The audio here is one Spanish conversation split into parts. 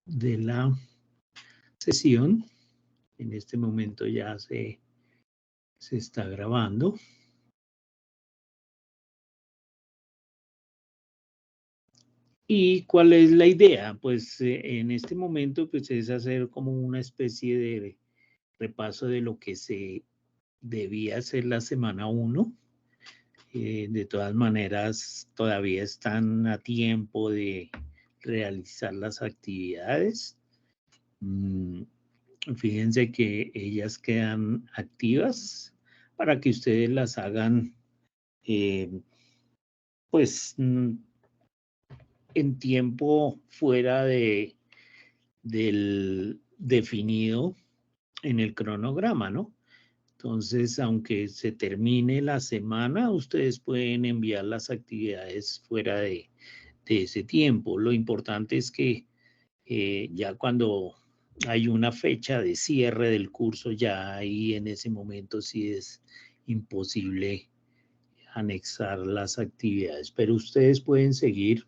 de la sesión. En este momento ya se está grabando. ¿Y cuál es la idea? Pues en este momento pues es hacer como una especie de repaso de lo que se debía hacer la semana 1. De todas maneras, todavía están a tiempo de realizar las actividades. Fíjense que ellas quedan activas para que ustedes las hagan pues en tiempo fuera del definido en el cronograma, ¿no? Entonces, aunque se termine la semana, ustedes pueden enviar las actividades fuera de ese tiempo. Lo importante es que ya cuando hay una fecha de cierre del curso, ya ahí en ese momento sí es imposible anexar las actividades, pero ustedes pueden seguir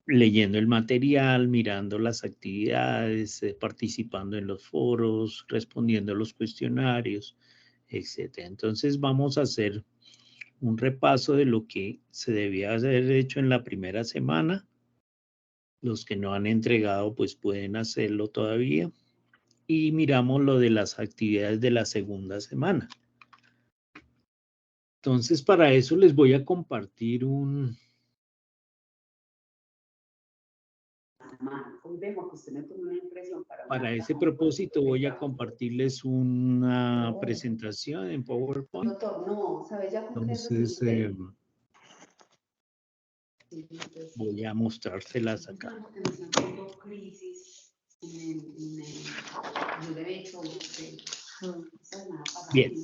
leyendo el material, mirando las actividades, participando en los foros, respondiendo a los cuestionarios, etc. Entonces vamos a hacer un repaso de lo que se debía haber hecho en la primera semana. Los que no han entregado pues pueden hacerlo todavía. Y miramos lo de las actividades de la segunda semana. Entonces para eso les voy a compartir para ese propósito voy a compartirles una presentación en PowerPoint. Doctor, no, ¿sabes? Ya Entonces voy a mostrárselas acá. Bien.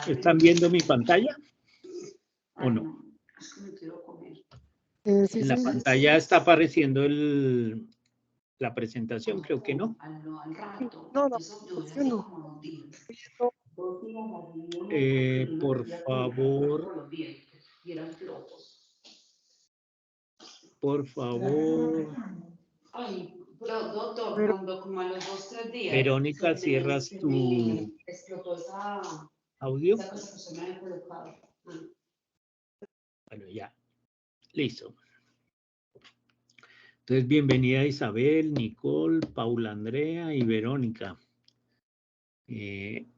¿Están viendo mi pantalla o no? En la pantalla está apareciendo la presentación, creo que no. No. Por favor. Por favor. Ay, pero doctor, cuando como a los 2-3 días. Verónica, cierras tu explotó esa audio. Esa cosa que se me había colocado. Bueno, ya. Listo. Entonces, bienvenida Isabel, Nicole, Paula Andrea y Verónica. Bueno,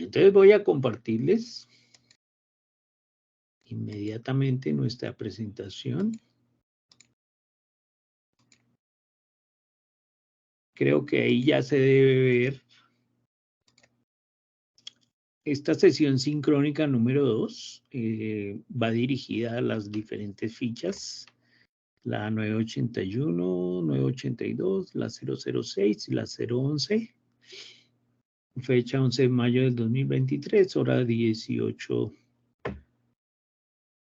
entonces voy a compartirles inmediatamente nuestra presentación. Creo que ahí ya se debe ver esta sesión sincrónica número 2. Va dirigida a las diferentes fichas. La 981, 982, la 006 y la 011. Fecha 11 de mayo del 2023, hora 18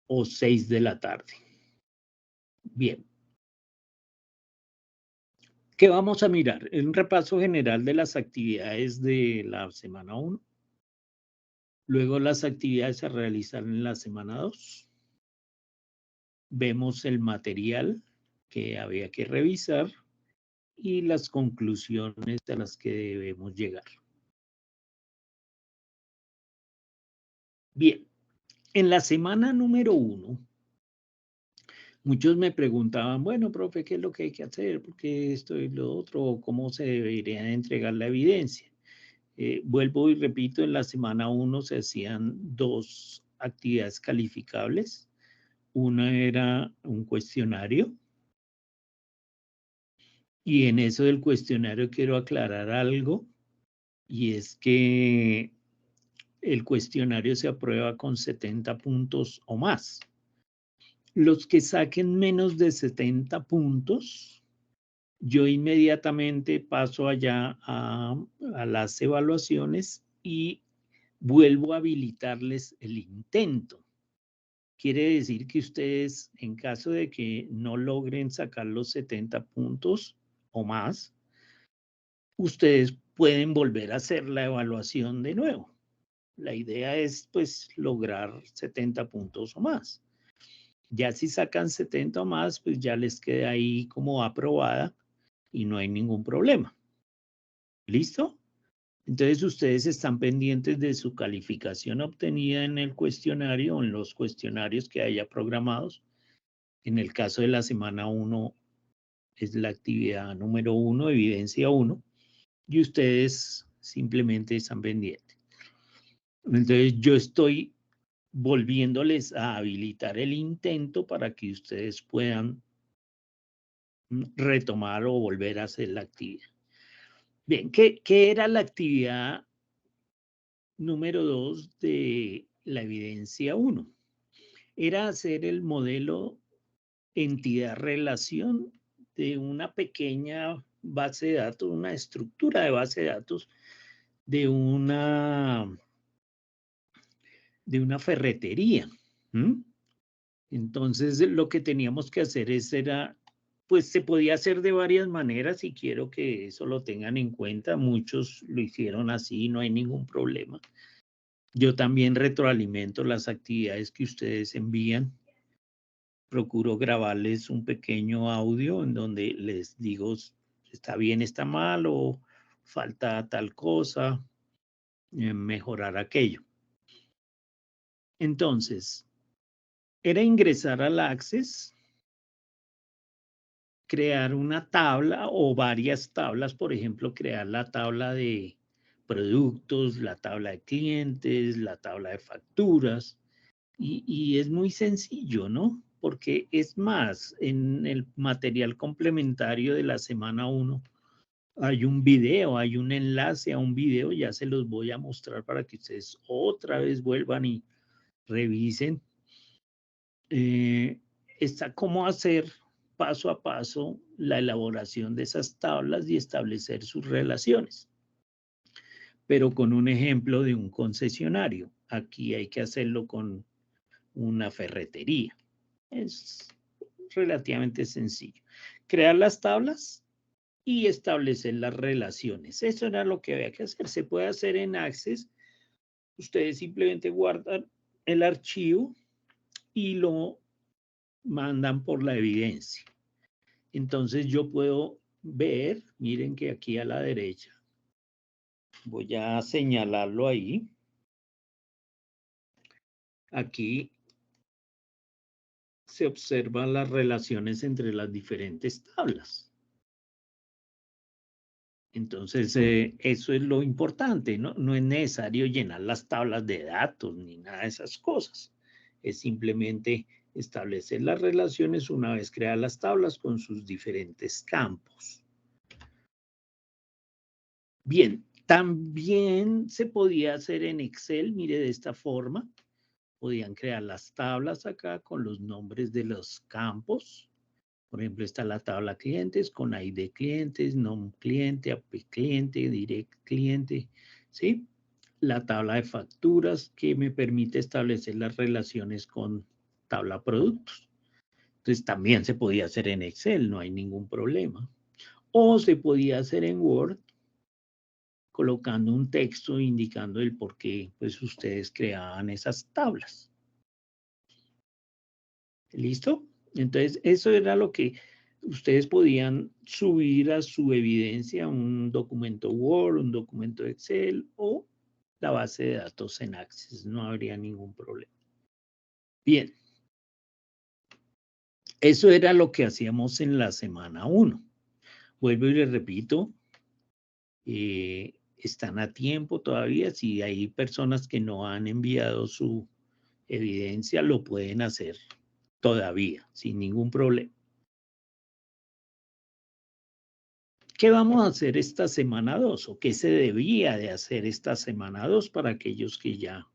o 6 de la tarde. Bien. ¿Qué vamos a mirar? Un repaso general de las actividades de la semana 1. Luego las actividades a realizar en la semana 2. Vemos el material que había que revisar y las conclusiones a las que debemos llegar. Bien, en la semana número 1, muchos me preguntaban, bueno, profe, ¿qué es lo que hay que hacer? ¿Por qué esto y lo otro? ¿Cómo se debería entregar la evidencia? Vuelvo y repito, en la semana 1 se hacían 2 actividades calificables. Una era un cuestionario. Y en eso del cuestionario quiero aclarar algo, y es que el cuestionario se aprueba con 70 puntos o más. Los que saquen menos de 70 puntos, yo inmediatamente paso allá a las evaluaciones y vuelvo a habilitarles el intento. Quiere decir que ustedes, en caso de que no logren sacar los 70 puntos o más, ustedes pueden volver a hacer la evaluación de nuevo. La idea es, pues, lograr 70 puntos o más. Ya si sacan 70 o más, pues ya les queda ahí como aprobada y no hay ningún problema. ¿Listo? Entonces ustedes están pendientes de su calificación obtenida en el cuestionario o en los cuestionarios que haya programados. En el caso de la semana 1 es la actividad número 1, evidencia 1, y ustedes simplemente están pendientes. Entonces yo estoy volviéndoles a habilitar el intento para que ustedes puedan retomar o volver a hacer la actividad. Bien, ¿qué era la actividad número 2 de la evidencia 1? Era hacer el modelo entidad-relación de una pequeña base de datos, una estructura de base de datos de una ferretería. Entonces, lo que teníamos que hacer era, pues se podía hacer de varias maneras y quiero que eso lo tengan en cuenta. Muchos lo hicieron así, no hay ningún problema. Yo también retroalimento las actividades que ustedes envían. Procuro grabarles un pequeño audio en donde les digo, está bien, está mal o falta tal cosa, mejorar aquello. Entonces, era ingresar al Access, crear una tabla o varias tablas, por ejemplo, crear la tabla de productos, la tabla de clientes, la tabla de facturas, y es muy sencillo, ¿no? Porque es más, en el material complementario de la semana 1 hay un video, hay un enlace a un video, ya se los voy a mostrar para que ustedes otra vez vuelvan y revisen. Está cómo hacer paso a paso la elaboración de esas tablas y establecer sus relaciones. Pero con un ejemplo de un concesionario. Aquí hay que hacerlo con una ferretería. Es relativamente sencillo. Crear las tablas y establecer las relaciones. Eso era lo que había que hacer. Se puede hacer en Access. Ustedes simplemente guardan el archivo y lo mandan por la evidencia. Entonces yo puedo ver, miren que aquí a la derecha, voy a señalarlo ahí. Aquí se observan las relaciones entre las diferentes tablas. Entonces, eso es lo importante, ¿no? No es necesario llenar las tablas de datos ni nada de esas cosas. Es simplemente establecer las relaciones una vez creadas las tablas con sus diferentes campos. Bien, también se podía hacer en Excel, mire, de esta forma. Podían crear las tablas acá con los nombres de los campos. Por ejemplo, está la tabla clientes con ID clientes, nom cliente, AP cliente, direct cliente, ¿sí? La tabla de facturas que me permite establecer las relaciones con tabla productos. Entonces también se podía hacer en Excel, no hay ningún problema. O se podía hacer en Word colocando un texto indicando el por qué pues, ustedes creaban esas tablas. ¿Listo? Entonces, eso era lo que ustedes podían subir a su evidencia, un documento Word, un documento Excel o la base de datos en Access. No habría ningún problema. Bien. Eso era lo que hacíamos en la semana 1. Vuelvo y les repito, están a tiempo todavía. Si hay personas que no han enviado su evidencia, lo pueden hacer todavía, sin ningún problema. ¿Qué vamos a hacer esta semana 2? ¿O qué se debía de hacer esta semana 2 para aquellos que ya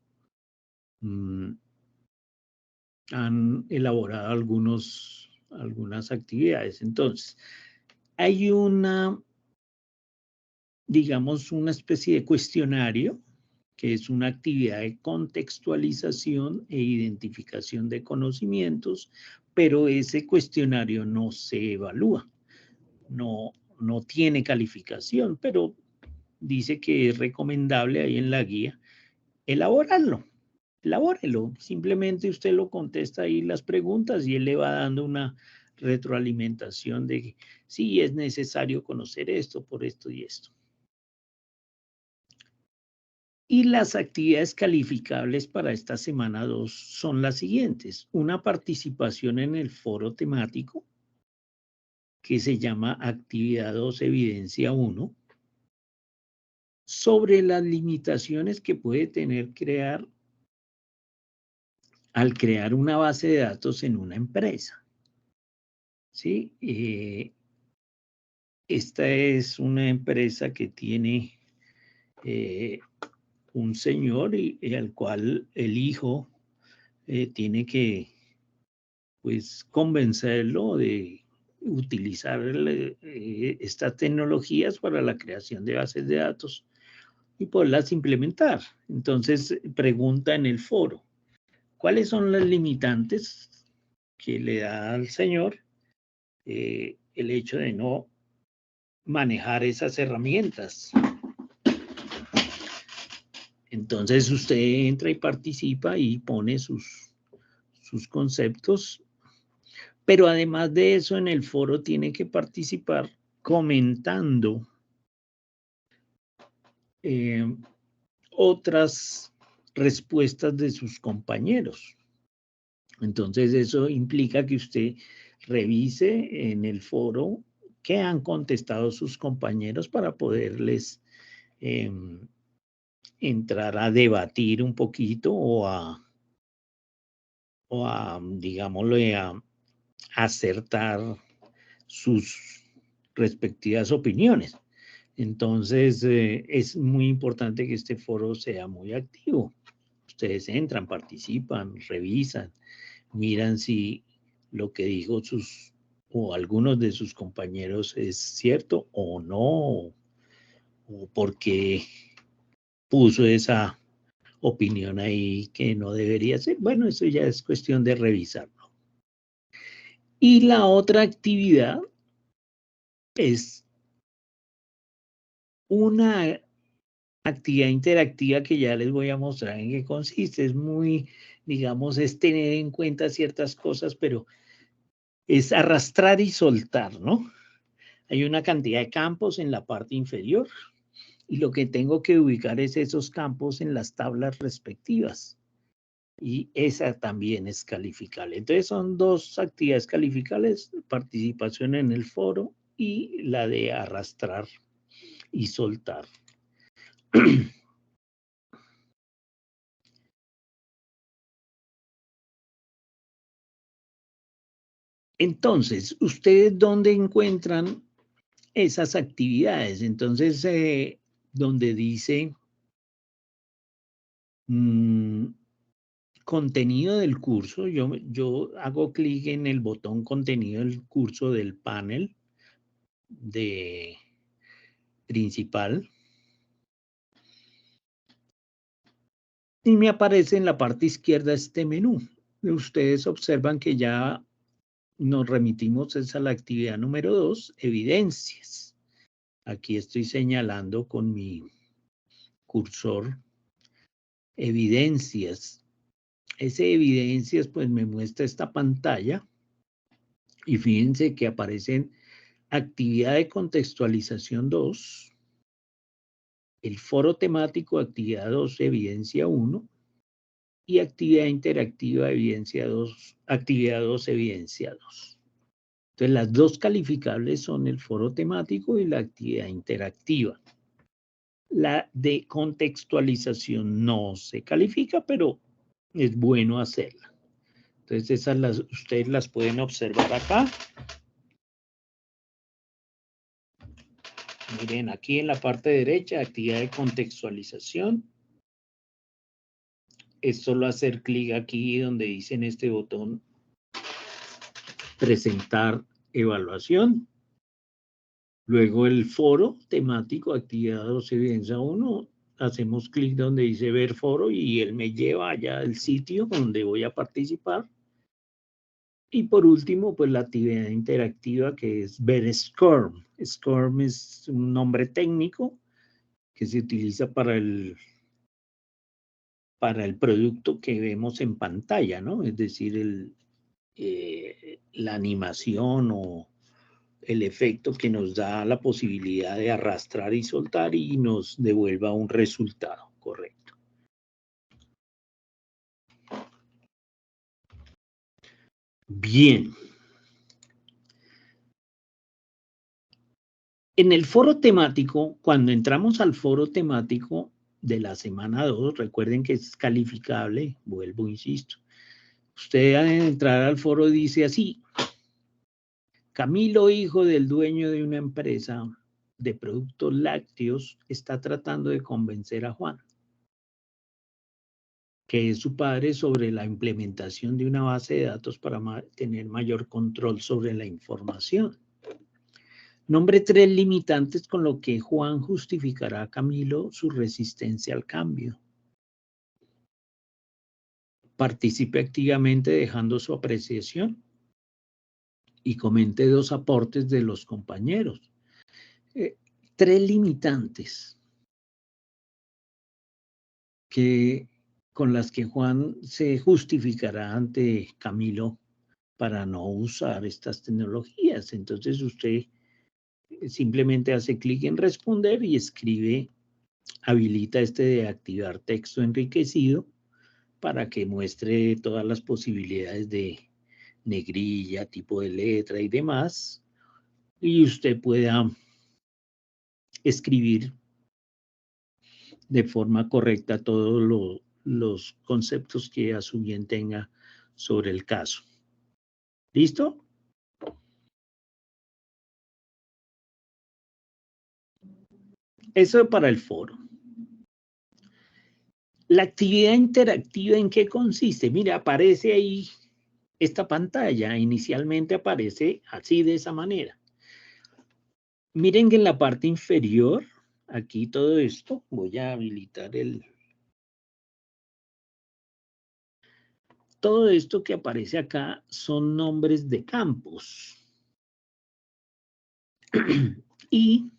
han elaborado algunas actividades? Entonces, hay digamos, una especie de cuestionario que es una actividad de contextualización e identificación de conocimientos, pero ese cuestionario no se evalúa, no tiene calificación, pero dice que es recomendable ahí en la guía elaborarlo. elabórelo. Simplemente usted lo contesta ahí las preguntas y él le va dando una retroalimentación de que sí es necesario conocer esto por esto y esto. Y las actividades calificables para esta semana 2 son las siguientes. Una participación en el foro temático que se llama Actividad 2, Evidencia 1, sobre las limitaciones que puede tener al crear una base de datos en una empresa. ¿Sí? Esta es una empresa que tiene un señor y al cual el hijo tiene que pues convencerlo de utilizar estas tecnologías para la creación de bases de datos y poderlas implementar. Entonces pregunta en el foro, ¿cuáles son las limitantes que le da al señor el hecho de no manejar esas herramientas? Entonces usted entra y participa y pone sus conceptos, pero además de eso en el foro tiene que participar comentando otras respuestas de sus compañeros. Entonces eso implica que usted revise en el foro qué han contestado sus compañeros para poderles entrar a debatir un poquito o a digámoslo, a acertar sus respectivas opiniones. Entonces, es muy importante que este foro sea muy activo. Ustedes entran, participan, revisan, miran si lo que dijo o algunos de sus compañeros es cierto o no, o por qué puso esa opinión ahí que no debería ser. Bueno, eso ya es cuestión de revisarlo. Y la otra actividad es una actividad interactiva que ya les voy a mostrar en qué consiste. Es muy, digamos, es tener en cuenta ciertas cosas, pero es arrastrar y soltar, ¿no? Hay una cantidad de campos en la parte inferior y lo que tengo que ubicar es esos campos en las tablas respectivas. Y esa también es calificable. Entonces son dos actividades calificables, participación en el foro y la de arrastrar y soltar. Entonces, ¿ustedes dónde encuentran esas actividades? Entonces, donde dice contenido del curso, yo hago clic en el botón contenido del curso del panel principal y me aparece en la parte izquierda este menú. Ustedes observan que ya nos remitimos a la actividad número 2, evidencias. Aquí estoy señalando con mi cursor evidencias. Ese evidencias pues me muestra esta pantalla y fíjense que aparecen actividad de contextualización 2, el foro temático actividad 2, evidencia 1 y actividad interactiva evidencia 2, actividad 2, evidencia 2. Entonces las dos calificables son el foro temático y la actividad interactiva. La de contextualización no se califica, pero es bueno hacerla. Entonces esas ustedes las pueden observar acá. Miren, aquí en la parte derecha, actividad de contextualización. Es solo hacer clic aquí donde dice en este botón presentar evaluación. Luego el foro temático, actividad 2, evidencia 1. Hacemos clic donde dice ver foro y él me lleva allá al sitio donde voy a participar. Y por último, pues la actividad interactiva que es ver SCORM. SCORM es un nombre técnico que se utiliza para para el producto que vemos en pantalla, ¿no? Es decir, la animación o el efecto que nos da la posibilidad de arrastrar y soltar y nos devuelva un resultado correcto. Bien. En el foro temático, cuando entramos al foro temático de la semana 2, recuerden que es calificable, vuelvo, insisto. Usted al entrar al foro dice así: Camilo, hijo del dueño de una empresa de productos lácteos, está tratando de convencer a Juan, que es su padre, sobre la implementación de una base de datos para tener mayor control sobre la información. Nombre 3 limitantes con lo que Juan justificará a Camilo su resistencia al cambio. Participe activamente dejando su apreciación y comente 2 aportes de los compañeros. 3 limitantes con las que Juan se justificará ante Camilo para no usar estas tecnologías. Entonces usted simplemente hace clic en responder y escribe, habilita de activar texto enriquecido para que muestre todas las posibilidades de negrilla, tipo de letra y demás, y usted pueda escribir de forma correcta todos los conceptos que a su bien tenga sobre el caso. ¿Listo? Eso para el foro. La actividad interactiva, ¿en qué consiste? Mira, aparece ahí esta pantalla. Inicialmente aparece así, de esa manera. Miren que en la parte inferior, aquí todo esto, voy a habilitar todo esto que aparece acá son nombres de campos. Y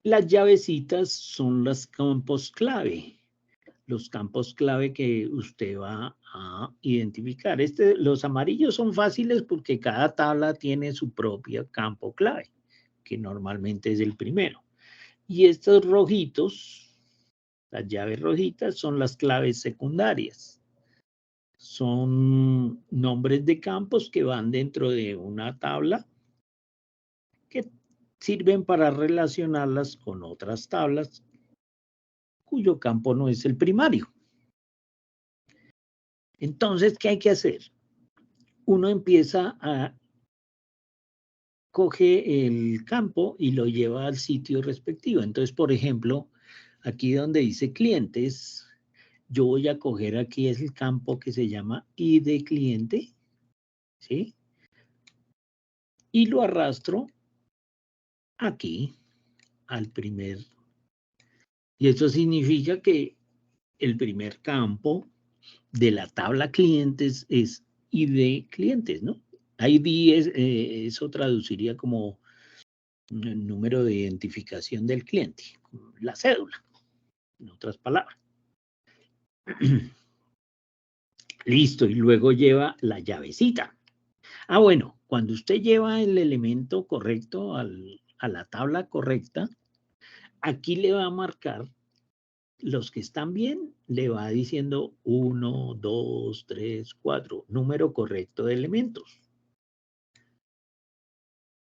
las llavecitas son los campos clave. Los campos clave que usted va a identificar. Los amarillos son fáciles porque cada tabla tiene su propio campo clave, que normalmente es el primero. Y estos rojitos, las llaves rojitas, son las claves secundarias. Son nombres de campos que van dentro de una tabla que sirven para relacionarlas con otras tablas cuyo campo no es el primario. Entonces, ¿qué hay que hacer? Uno empieza a coge el campo y lo lleva al sitio respectivo. Entonces, por ejemplo, aquí donde dice clientes, yo voy a coger aquí es el campo que se llama ID cliente, ¿sí? Y lo arrastro aquí al primer. Y eso significa que el primer campo de la tabla clientes es ID clientes, ¿no? ID eso traduciría como el número de identificación del cliente, la cédula, en otras palabras. Listo, y luego lleva la llavecita. Ah, bueno, cuando usted lleva el elemento correcto a la tabla correcta, aquí le va a marcar los que están bien, le va diciendo 1, 2, 3, 4, número correcto de elementos.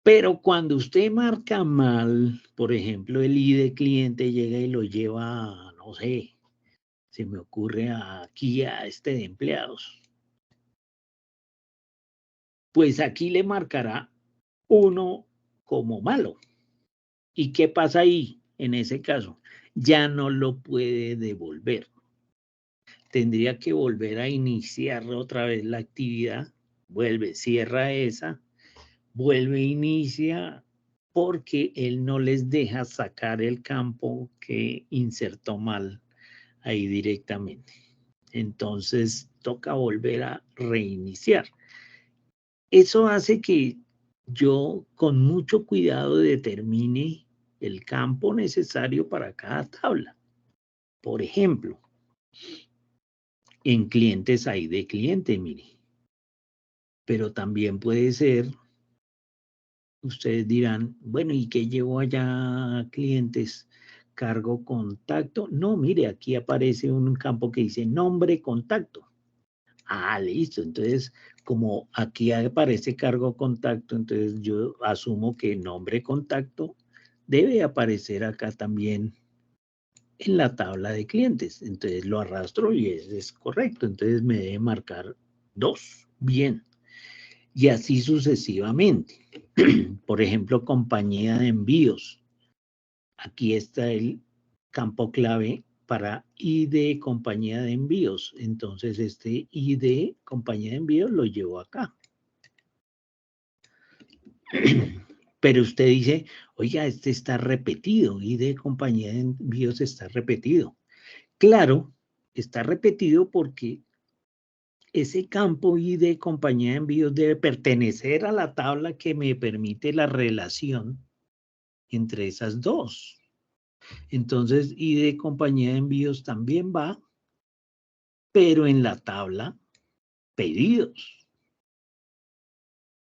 Pero cuando usted marca mal, por ejemplo, el ID cliente llega y lo lleva, no sé, se me ocurre aquí a de empleados. Pues aquí le marcará 1 como malo. ¿Y qué pasa ahí? En ese caso, ya no lo puede devolver. Tendría que volver a iniciar otra vez la actividad. Vuelve, cierra esa, vuelve, inicia, porque él no les deja sacar el campo que insertó mal ahí directamente. Entonces, toca volver a reiniciar. Eso hace que yo con mucho cuidado determine el campo necesario para cada tabla. Por ejemplo, en clientes hay de cliente, mire. Pero también puede ser, ustedes dirán, bueno, ¿y qué llevo allá clientes? Cargo contacto. No, mire, aquí aparece un campo que dice nombre contacto. Ah, listo. Entonces, como aquí aparece cargo contacto, entonces yo asumo que nombre contacto debe aparecer acá también en la tabla de clientes. Entonces lo arrastro y es correcto. Entonces me debe marcar 2. Bien. Y así sucesivamente. Por ejemplo, compañía de envíos. Aquí está el campo clave para ID compañía de envíos. Entonces, este ID compañía de envíos lo llevo acá. Pero usted dice, oiga, este está repetido, ID compañía de envíos está repetido. Claro, está repetido porque ese campo ID compañía de envíos debe pertenecer a la tabla que me permite la relación entre esas dos. Entonces, ID compañía de envíos también va, pero en la tabla pedidos.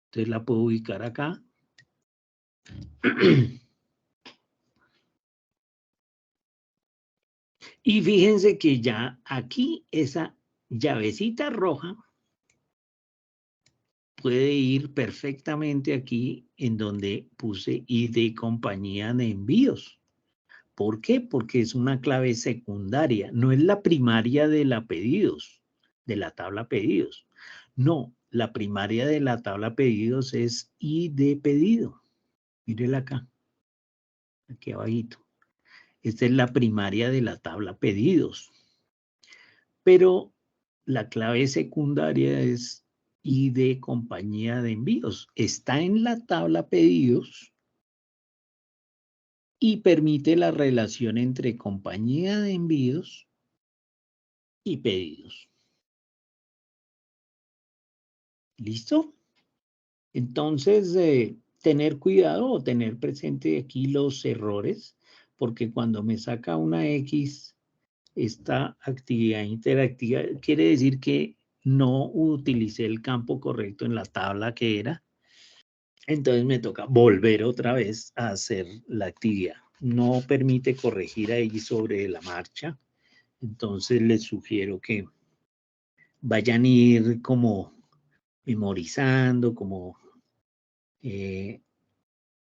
Entonces la puedo ubicar acá. Y fíjense que ya aquí esa llavecita roja puede ir perfectamente aquí en donde puse ID compañía de envíos. ¿Por qué? Porque es una clave secundaria, no es la primaria de la pedidos, de la tabla pedidos. No, la primaria de la tabla pedidos es ID pedido. Mírela acá, aquí abajito. Esta es la primaria de la tabla pedidos. Pero la clave secundaria es ID compañía de envíos. Está en la tabla pedidos y permite la relación entre compañía de envíos y pedidos. ¿Listo? Entonces, tener cuidado o tener presente aquí los errores, porque cuando me saca una X, esta actividad interactiva quiere decir que no utilicé el campo correcto en la tabla que era. Entonces me toca volver otra vez a hacer la actividad. No permite corregir ahí sobre la marcha. Entonces les sugiero que vayan a ir como memorizando, como,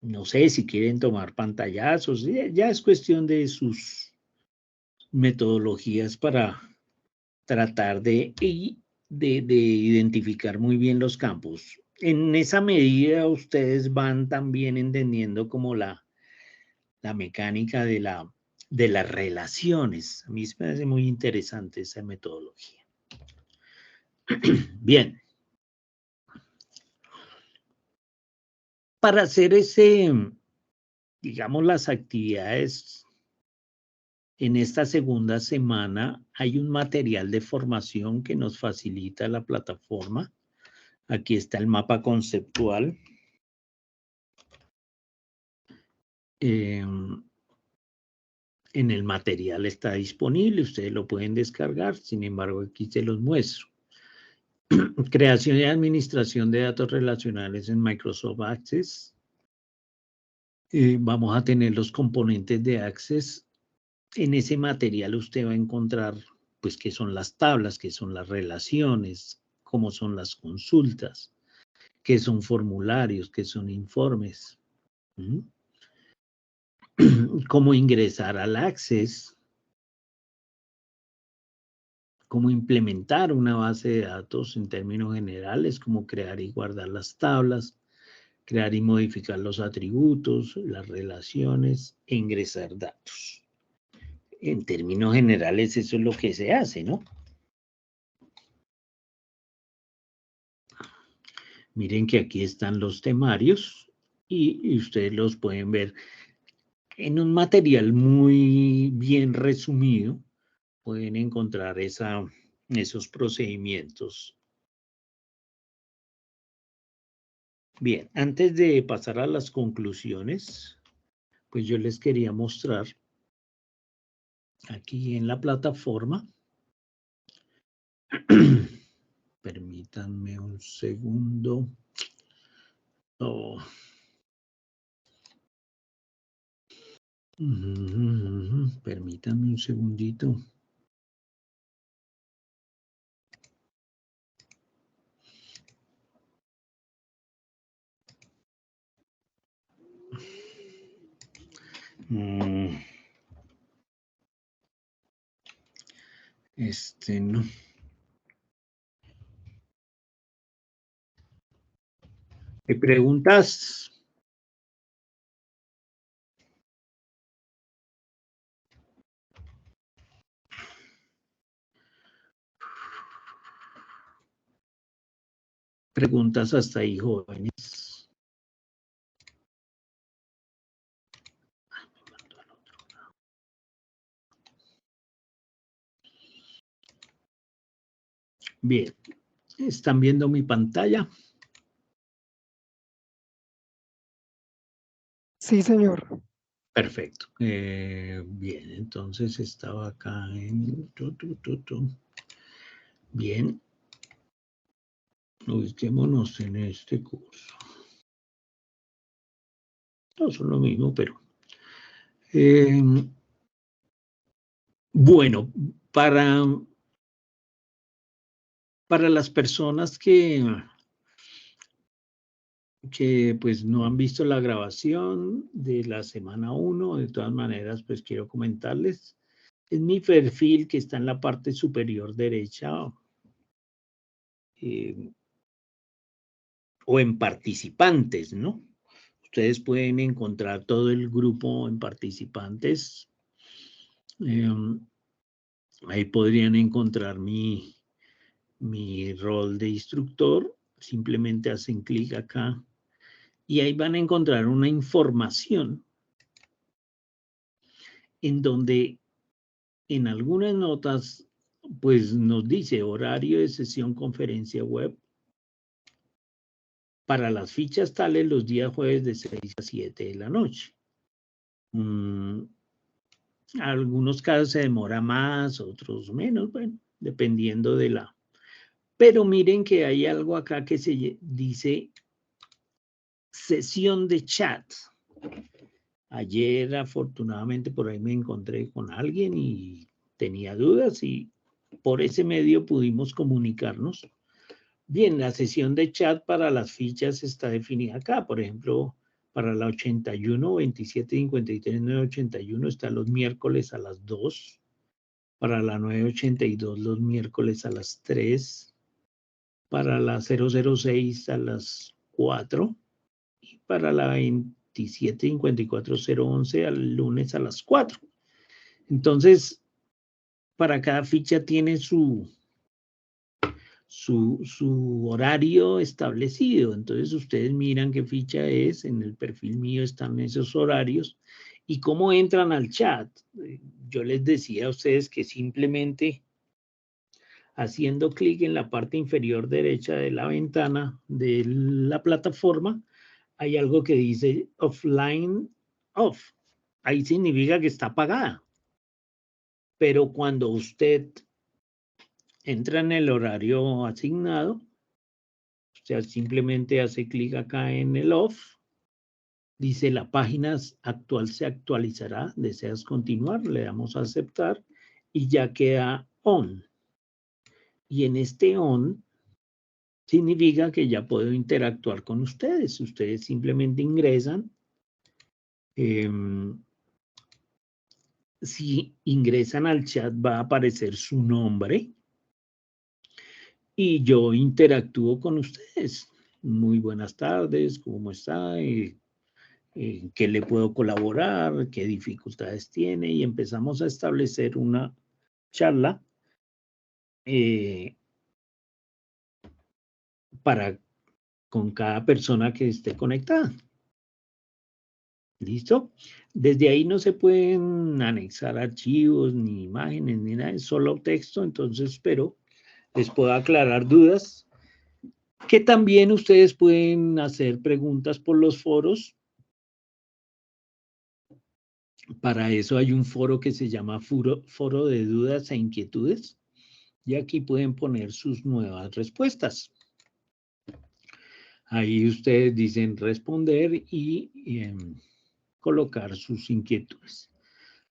no sé, si quieren tomar pantallazos, ya es cuestión de sus metodologías para tratar de identificar muy bien los campos. En esa medida ustedes van también entendiendo como la mecánica de las relaciones. A mí me parece muy interesante esa metodología. Bien. Para hacer digamos, las actividades en esta segunda semana, hay un material de formación que nos facilita la plataforma. Aquí está el mapa conceptual. En el material está disponible, ustedes lo pueden descargar, sin embargo, aquí se los muestro. Creación y administración de datos relacionales en Microsoft Access. Vamos a tener los componentes de Access. En ese material usted va a encontrar, pues, qué son las tablas, qué son las relaciones, cómo son las consultas, qué son formularios, qué son informes. Cómo ingresar al Access, cómo implementar una base de datos en términos generales, cómo crear y guardar las tablas, crear y modificar los atributos, las relaciones e ingresar datos. En términos generales, eso es lo que se hace, ¿no? Miren que aquí están los temarios y ustedes los pueden ver en un material muy bien resumido. Pueden encontrar esos procedimientos. Bien, antes de pasar a las conclusiones, pues yo les quería mostrar aquí en la plataforma. Permítanme un segundo. Oh. Permítanme un segundito. No. ¿Hay preguntas? Preguntas hasta ahí, jóvenes. Bien, ¿están viendo mi pantalla? Sí, señor. Perfecto. Bien, entonces estaba acá en... Bien. Ubiquémonos en este curso. No son lo mismo, pero... bueno, para las personas que pues no han visto la grabación de la semana 1, de todas maneras, pues quiero comentarles. Es mi perfil que está en la parte superior derecha o en participantes, ¿no? Ustedes pueden encontrar todo el grupo en participantes. Ahí podrían encontrar mi rol de instructor. Simplemente hacen clic acá y ahí van a encontrar una información en donde en algunas notas pues nos dice horario de sesión conferencia web para las fichas tales los días jueves de 6 a 7 de la noche. Algunos casos se demora más, otros menos, bueno, dependiendo de la... Pero miren que hay algo acá que se dice sesión de chat. Ayer, afortunadamente, por ahí me encontré con alguien y tenía dudas y por ese medio pudimos comunicarnos. Bien, la sesión de chat para las fichas está definida acá. Por ejemplo, para la 81, 27, 53, 981 está los miércoles a las 2. Para la 982 los miércoles a las 3. Para la 006 a las 4. Y para la 27, 54, 011 al lunes a las 4. Entonces, para cada ficha tiene su horario establecido. Entonces ustedes miran qué ficha es, en el perfil mío están esos horarios y cómo entran al chat. Yo les decía a ustedes que simplemente haciendo clic en la parte inferior derecha de la ventana de la plataforma, hay algo que dice offline off. Ahí significa que está apagada. Pero cuando usted entra en el horario asignado, o sea, simplemente hace clic acá en el off, dice la página actual se actualizará, deseas continuar, le damos a aceptar y ya queda on. Y en este on significa que ya puedo interactuar con ustedes. Ustedes simplemente ingresan. Si ingresan al chat va a aparecer su nombre y yo interactúo con ustedes. Muy buenas tardes, ¿cómo está? ¿Qué le puedo colaborar? ¿Qué dificultades tiene? Y empezamos a establecer una charla con cada persona que esté conectada. ¿Listo? Desde ahí no se pueden anexar archivos, ni imágenes, ni nada, es solo texto, entonces espero les pueda aclarar dudas. Que también ustedes pueden hacer preguntas por los foros Para eso hay un foro que se llama Foro de Dudas e Inquietudes, y aquí pueden poner sus nuevas respuestas. Ahí ustedes dicen responder y colocar sus inquietudes.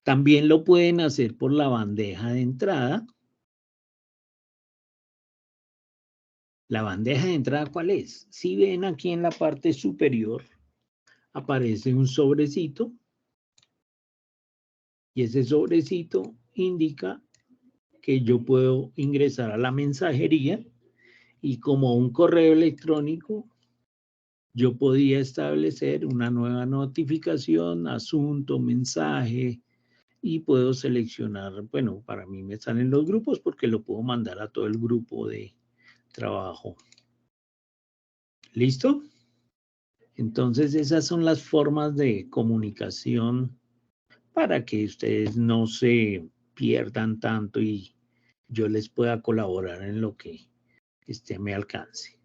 También lo pueden hacer por la bandeja de entrada. La bandeja de entrada, ¿cuál es? Si ven aquí en la parte superior, aparece un sobrecito, y ese sobrecito indica que yo puedo ingresar a la mensajería, y como un correo electrónico, yo podía establecer una nueva notificación, asunto, mensaje, y puedo seleccionar, bueno, para mí me salen los grupos porque lo puedo mandar a todo el grupo de trabajo. ¿Listo? Entonces, esas son las formas de comunicación para que ustedes no se pierdan tanto y yo les pueda colaborar en lo que esté a mi alcance.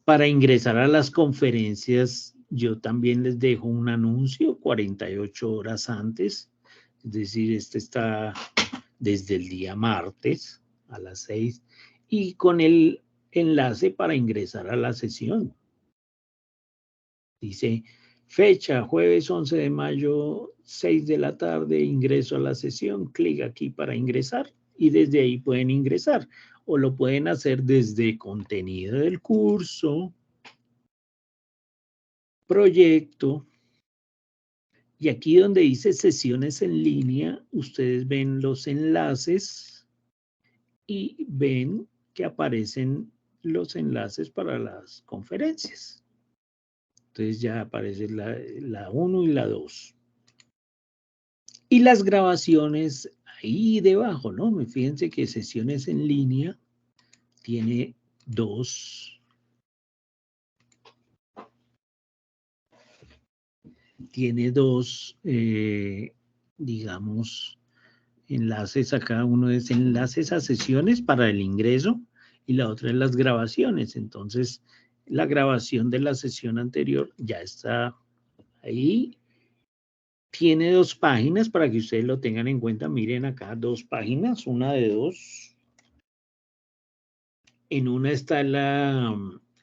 Para ingresar a las conferencias, yo también les dejo un anuncio 48 horas antes, es decir, este está desde el día martes a las 6 y con el enlace para ingresar a la sesión. Dice, fecha, jueves 11 de mayo, 6 de la tarde, ingreso a la sesión, clic aquí para ingresar y desde ahí pueden ingresar o lo pueden hacer desde contenido del curso, proyecto, y aquí donde dice sesiones en línea, ustedes ven los enlaces y ven que aparecen los enlaces para las conferencias. Entonces ya aparece la 1 y la 2. Y las grabaciones ahí debajo, ¿no? Fíjense que sesiones en línea tiene dos digamos, enlaces a cada uno, es enlaces a sesiones para el ingreso y la otra es las grabaciones. Entonces, la grabación de la sesión anterior ya está ahí. Tiene 2 páginas para que ustedes lo tengan en cuenta. Miren acá, 2 páginas, una de 2. En una está el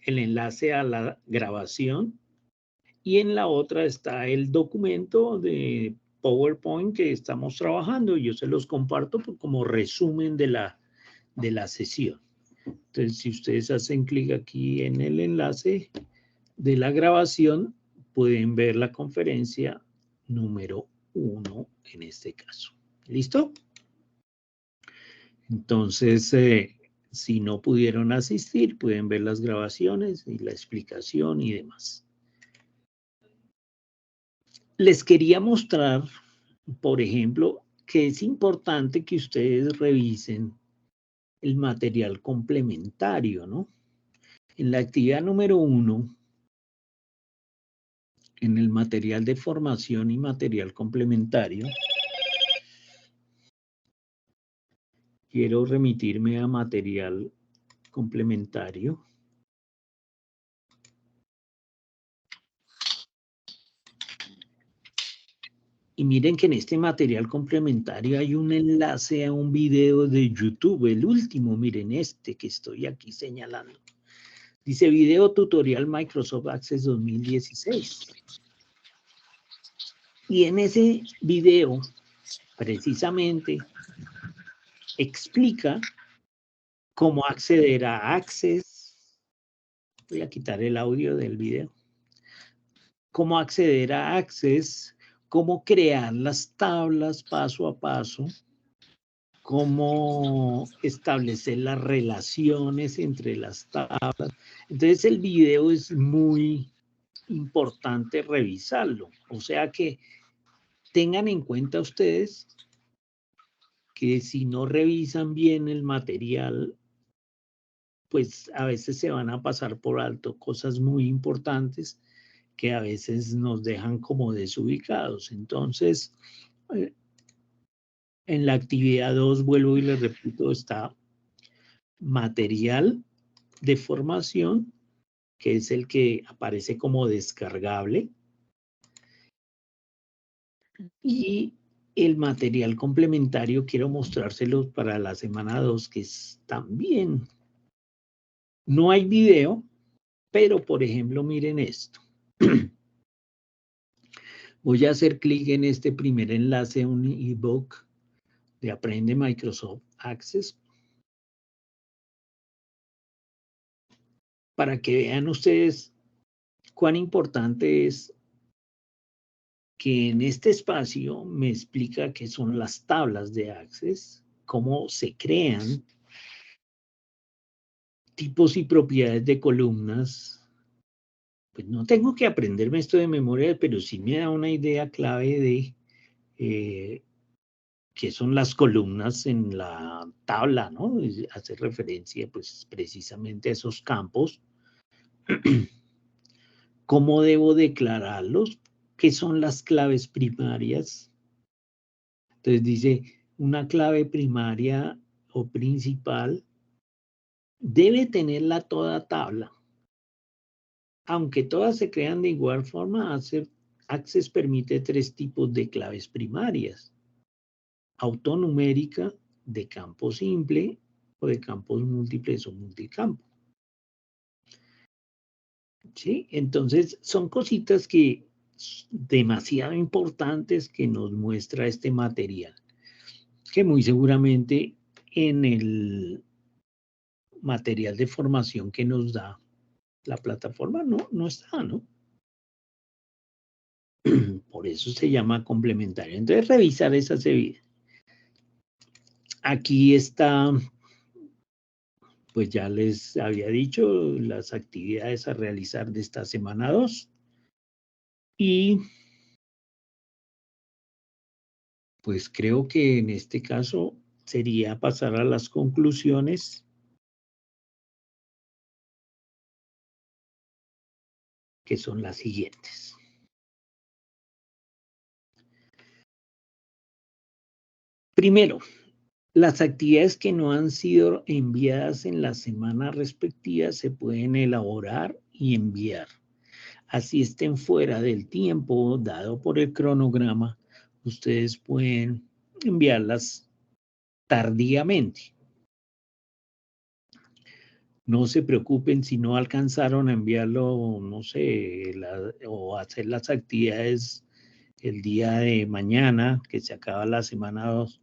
enlace a la grabación y en la otra está el documento de PowerPoint que estamos trabajando. Yo se los comparto como resumen de la sesión. Entonces, si ustedes hacen clic aquí en el enlace de la grabación, pueden ver la conferencia número 1 en este caso. ¿Listo? Entonces, si no pudieron asistir, pueden ver las grabaciones y la explicación y demás. Les quería mostrar, por ejemplo, que es importante que ustedes revisen el material complementario, ¿no? En la actividad número 1, en el material de formación y material complementario, quiero remitirme a material complementario. Y miren que en este material complementario hay un enlace a un video de YouTube, el último, miren este que estoy aquí señalando. Dice video tutorial Microsoft Access 2016. Y en ese video, precisamente, explica cómo acceder a Access. Voy a quitar el audio del video. Cómo acceder a Access, cómo crear las tablas paso a paso, cómo establecer las relaciones entre las tablas. Entonces el video es muy importante revisarlo. O sea que tengan en cuenta ustedes que si no revisan bien el material, pues a veces se van a pasar por alto cosas muy importantes que a veces nos dejan como desubicados. Entonces, en la actividad 2, vuelvo y les repito, está material de formación, que es el que aparece como descargable. Y el material complementario quiero mostrárselo para la semana 2, que es también, no hay video, pero por ejemplo miren esto. Voy a hacer clic en este primer enlace, un ebook de Aprende Microsoft Access, para que vean ustedes cuán importante es que en este espacio me explica qué son las tablas de Access, cómo se crean, tipos y propiedades de columnas. Pues no tengo que aprenderme esto de memoria, pero sí me da una idea clave de qué son las columnas en la tabla, ¿no? Hace referencia pues precisamente a esos campos. ¿Cómo debo declararlos? ¿Qué son las claves primarias? Entonces dice, una clave primaria o principal debe tenerla toda tabla. Aunque todas se crean de igual forma, Access permite 3 tipos de claves primarias. Autonumérica, de campo simple, o de campos múltiples o multicampo. ¿Sí? Entonces, son cositas que demasiado importantes que nos muestra este material, que muy seguramente en el material de formación que nos da la plataforma no está, ¿no? Por eso se llama complementario. Entonces, revisar esas evidencias. Aquí está, pues ya les había dicho, las actividades a realizar de esta semana 2. Y pues creo que en este caso sería pasar a las conclusiones, que son las siguientes. Primero, las actividades que no han sido enviadas en la semana respectiva se pueden elaborar y enviar. Así estén fuera del tiempo dado por el cronograma, ustedes pueden enviarlas tardíamente. No se preocupen si no alcanzaron a enviarlo, no sé, o hacer las actividades el día de mañana, que se acaba la semana 2.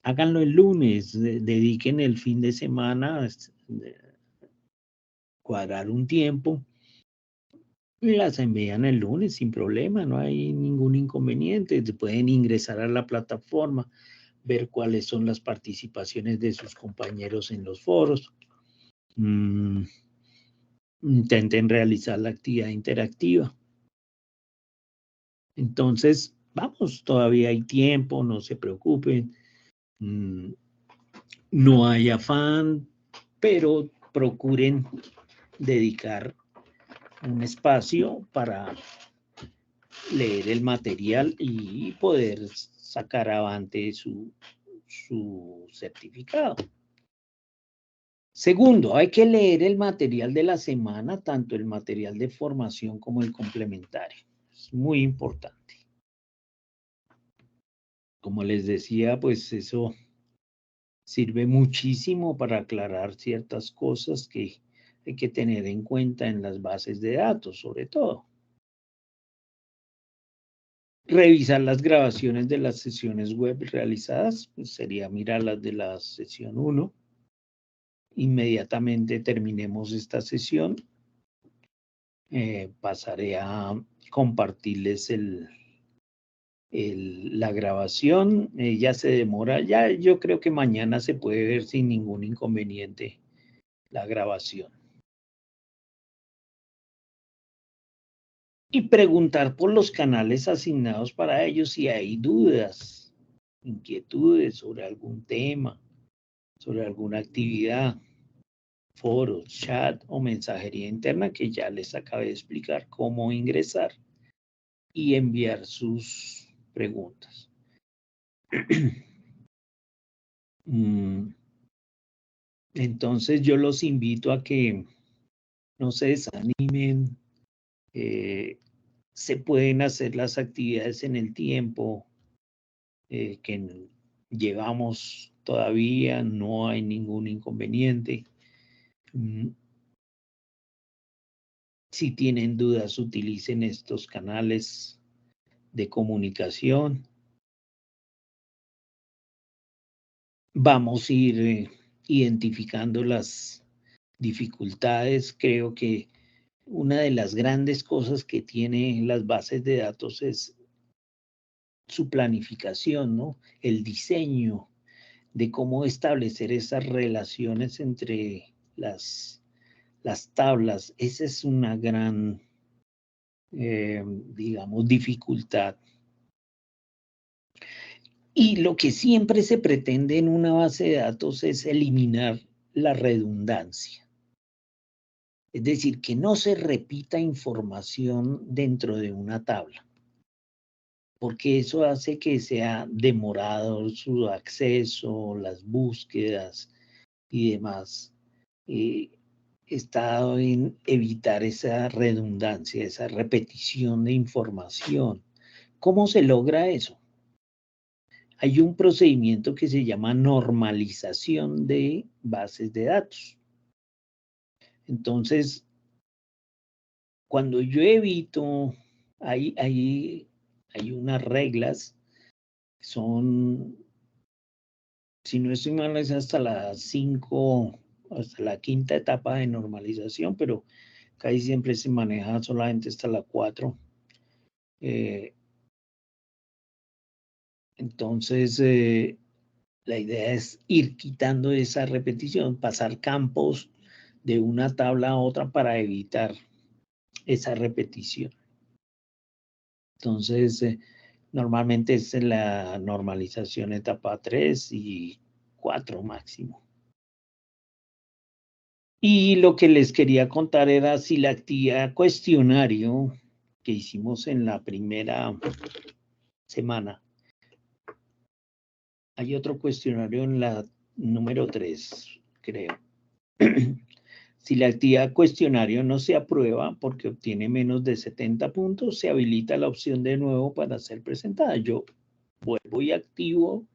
Háganlo el lunes, dediquen el fin de semana, cuadrar un tiempo y las envían el lunes sin problema, no hay ningún inconveniente. Pueden ingresar a la plataforma, ver cuáles son las participaciones de sus compañeros en los foros. Intenten realizar la actividad interactiva. Entonces, vamos, todavía hay tiempo, no se preocupen. No hay afán, pero procuren dedicar un espacio para leer el material y poder sacar avante su certificado. Segundo, hay que leer el material de la semana, tanto el material de formación como el complementario. Es muy importante. Como les decía, pues eso sirve muchísimo para aclarar ciertas cosas que hay que tener en cuenta en las bases de datos, sobre todo. Revisar las grabaciones de las sesiones web realizadas, pues sería mirar las de la sesión 1. Inmediatamente terminemos esta sesión, pasaré a compartirles la grabación. Ya se demora, ya yo creo que mañana se puede ver sin ningún inconveniente la grabación. Y preguntar por los canales asignados para ellos si hay dudas, inquietudes sobre algún tema, sobre alguna actividad, foros, chat o mensajería interna, que ya les acabé de explicar cómo ingresar y enviar sus preguntas. Entonces yo los invito a que no se desanimen, se pueden hacer las actividades en el tiempo que llevamos todavía, no hay ningún inconveniente. Si tienen dudas, utilicen estos canales de comunicación. Vamos a ir identificando las dificultades. Creo que una de las grandes cosas que tienen las bases de datos es su planificación, ¿no? El diseño de cómo establecer esas relaciones entre las tablas. Esa es una gran, digamos, dificultad. Y lo que siempre se pretende en una base de datos es eliminar la redundancia. Es decir, que no se repita información dentro de una tabla, porque eso hace que sea demorado su acceso, las búsquedas y demás. Está en evitar esa redundancia, esa repetición de información. ¿Cómo se logra eso? Hay un procedimiento que se llama normalización de bases de datos. Entonces, cuando yo evito, hay unas reglas, son, si no estoy mal, es hasta las 5, hasta la quinta etapa de normalización, pero casi siempre se maneja solamente hasta la 4. Entonces, la idea es ir quitando esa repetición, pasar campos de una tabla a otra para evitar esa repetición. Entonces, normalmente es en la normalización etapa 3 y 4 máximo. Y lo que les quería contar era si la actividad cuestionario que hicimos en la primera semana, hay otro cuestionario en la número 3, creo. Si la actividad cuestionario no se aprueba porque obtiene menos de 70 puntos, se habilita la opción de nuevo para ser presentada. Yo vuelvo y activo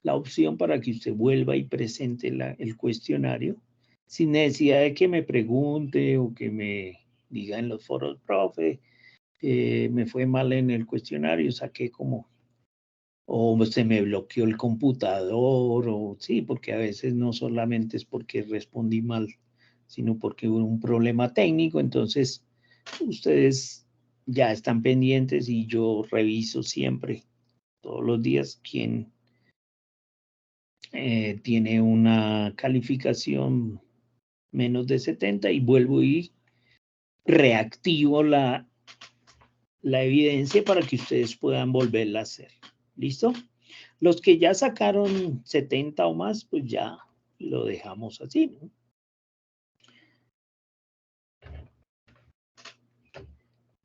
la opción para que usted vuelva y presente el cuestionario sin necesidad de que me pregunte o que me diga en los foros, profe, me fue mal en el cuestionario, saqué como, o se me bloqueó el computador, o sí, porque a veces no solamente es porque respondí mal, sino porque hubo un problema técnico. Entonces, ustedes ya están pendientes y yo reviso siempre, todos los días, quién tiene una calificación menos de 70 y vuelvo y reactivo la evidencia para que ustedes puedan volverla a hacer. ¿Listo? Los que ya sacaron 70 o más, pues ya lo dejamos así, ¿no?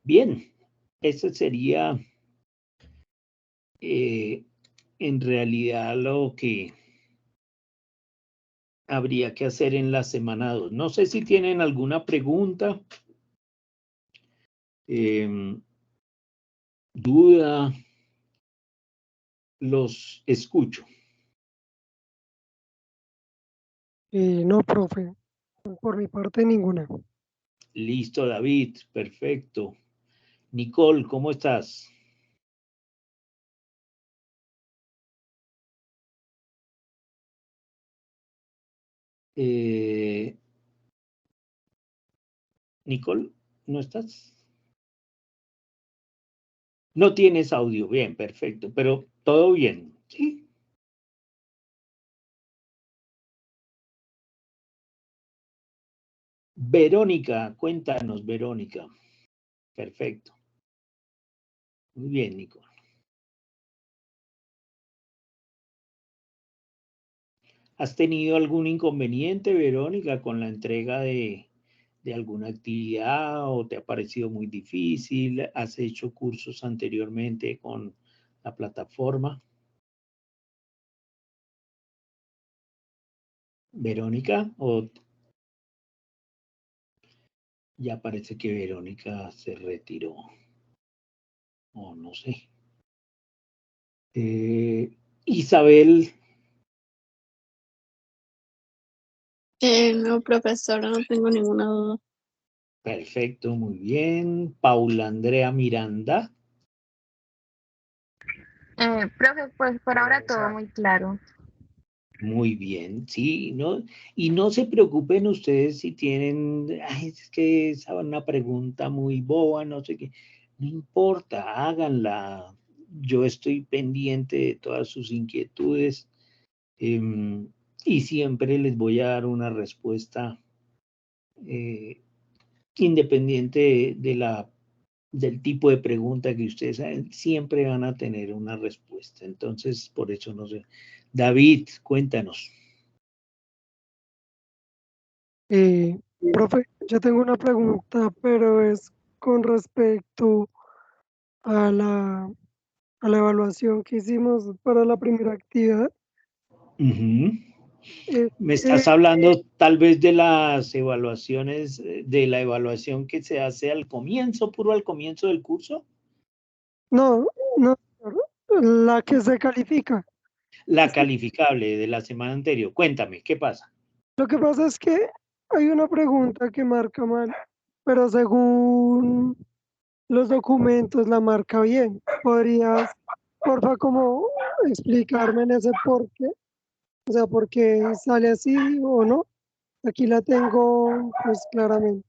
Bien, eso sería en realidad lo que habría que hacer en la semana 2. No sé si tienen alguna pregunta, duda, los escucho. No, profe, por mi parte ninguna. Listo, David, perfecto. Nicole, ¿cómo estás? Nicole, ¿no estás? No tienes audio, bien, perfecto, pero todo bien, ¿sí? Verónica, cuéntanos, Verónica. Perfecto. Muy bien, Nicole. ¿Has tenido algún inconveniente, Verónica, con la entrega de alguna actividad o te ha parecido muy difícil? ¿Has hecho cursos anteriormente con la plataforma? Verónica, o ya parece que Verónica se retiró. o no sé. Isabel. No, profesora, no tengo ninguna duda. Perfecto, muy bien. Paula Andrea Miranda. Profe, pues por ahora todo muy claro. Muy bien, sí, ¿no? Y no se preocupen ustedes si tienen, ay, es que esa es una pregunta muy boba, no sé qué. No importa, háganla. Yo estoy pendiente de todas sus inquietudes y siempre les voy a dar una respuesta independiente del tipo de pregunta que ustedes hagan, siempre van a tener una respuesta. Entonces, por eso no sé. David, cuéntanos. Profe, yo tengo una pregunta, pero es con respecto a la evaluación que hicimos para la primera actividad. Ujú. Es ¿Me estás que, hablando tal vez de las evaluaciones, de la evaluación que se hace al comienzo, puro al comienzo del curso? no, no, la que se califica. La Es que calificable de la semana anterior. Cuéntame, ¿qué pasa? lo que pasa es que hay una pregunta que marca mal, pero según los documentos la marca bien. ¿Podrías, porfa, como explicarme en ese por qué? O sea, ¿por qué sale así o no? Aquí la tengo, pues claramente.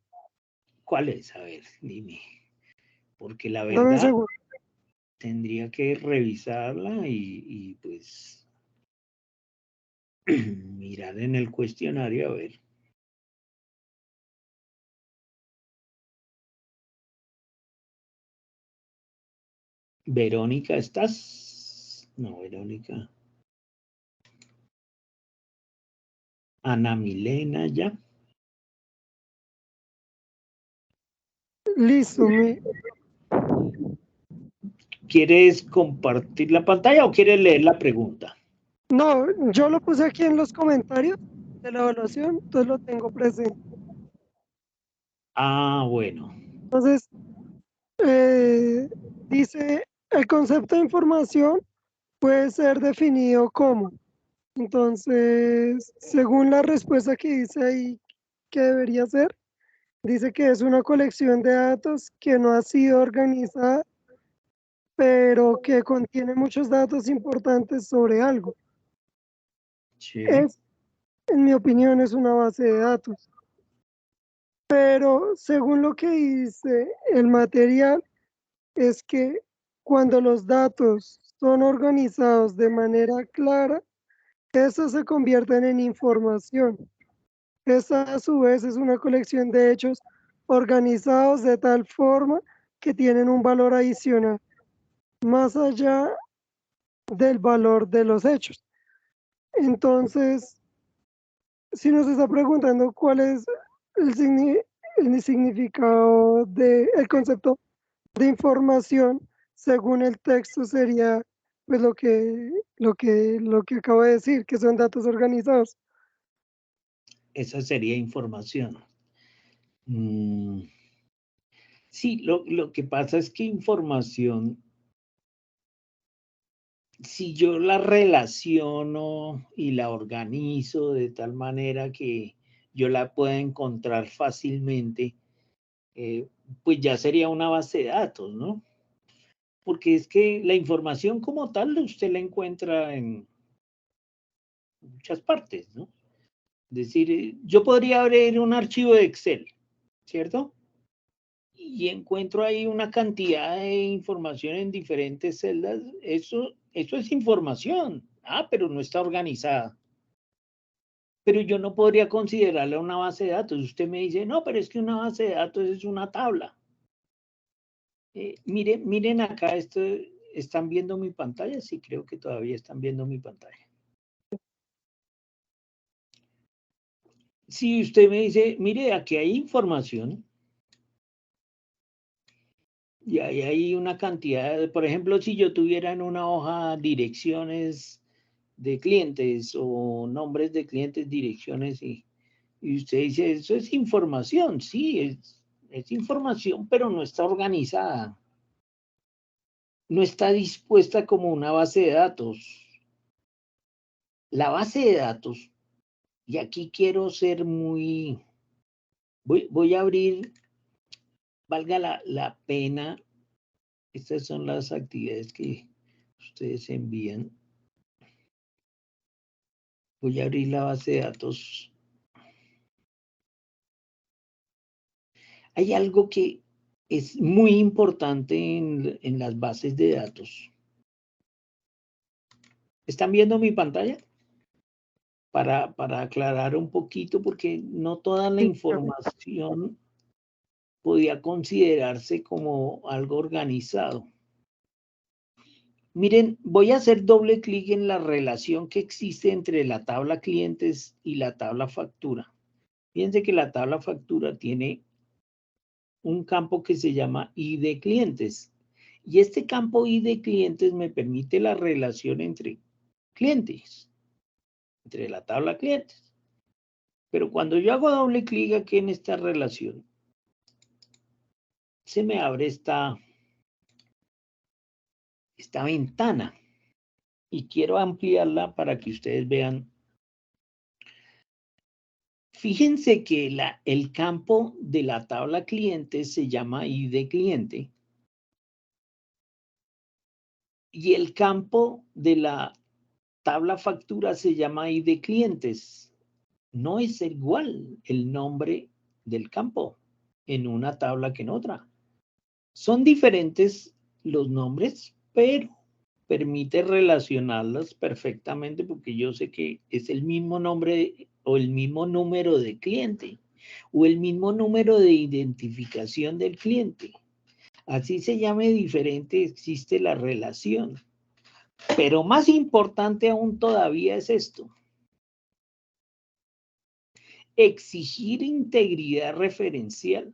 ¿Cuál es? A ver, dime. Porque la Dame un verdad segundo. tendría que revisarla y pues mirar en el cuestionario a ver. Verónica, ¿estás? No, Verónica. Ana Milena, ¿ya? Listo. ¿Quieres compartir la pantalla o quieres leer la pregunta? No, yo lo puse aquí en los comentarios de la evaluación, entonces lo tengo presente. Ah, bueno. Entonces, dice, el concepto de información puede ser definido como. Entonces, según la respuesta que dice ahí que debería ser, dice que es una colección de datos que no ha sido organizada, pero que contiene muchos datos importantes sobre algo. Sí. Es, en mi opinión, es una base de datos. Pero según lo que dice el material, es que cuando los datos son organizados de manera clara, estos se convierten en información. Esta a su vez es una colección de hechos organizados de tal forma que tienen un valor adicional, más allá del valor de los hechos. Entonces, si nos está preguntando cuál es el significado del concepto de información, según el texto sería pues lo que acabo de decir, que son datos organizados. Esa sería información. Sí, lo que pasa es que información, si yo la relaciono y la organizo de tal manera que yo la pueda encontrar fácilmente, pues ya sería una base de datos, ¿no? Porque es que la información como tal usted la encuentra en muchas partes, ¿no? Es decir, yo podría abrir un archivo de Excel, ¿cierto? Y encuentro ahí una cantidad de información en diferentes celdas. Eso es información. Ah, pero no está organizada. Pero yo no podría considerarla una base de datos. Usted me dice, no, pero es que una base de datos es una tabla. Miren acá, ¿están viendo mi pantalla? Sí, creo que todavía están viendo mi pantalla. Si usted me dice, mire, aquí hay información y ahí hay una cantidad, por ejemplo, si yo tuviera en una hoja direcciones de clientes o nombres de clientes, direcciones y usted dice, eso es información, sí, es información, pero no está organizada. no está dispuesta como una base de datos. La base de datos, y aquí quiero ser muy... Voy a abrir, valga la pena, estas son las actividades que ustedes envían. Voy a abrir la base de datos. Hay algo que es muy importante en las bases de datos. ¿Están viendo mi pantalla? Para aclarar un poquito, porque no toda la información podía considerarse como algo organizado. Miren, voy a hacer doble clic en la relación que existe entre la tabla clientes y la tabla factura. Fíjense que la tabla factura tiene un campo que se llama ID clientes. Y este campo ID clientes me permite la relación entre clientes, entre la tabla clientes. Pero cuando yo hago doble clic aquí en esta relación, se me abre esta ventana y quiero ampliarla para que ustedes vean. Fíjense que el campo de la tabla cliente se llama ID cliente y el campo de la tabla factura se llama ID clientes. No es igual el nombre del campo en una tabla que en otra. Son diferentes los nombres, pero permite relacionarlas perfectamente porque yo sé que es el mismo nombre o el mismo número de cliente o el mismo número de identificación del cliente. Así se llame diferente, existe la relación. Pero más importante aún todavía es esto. Exigir integridad referencial.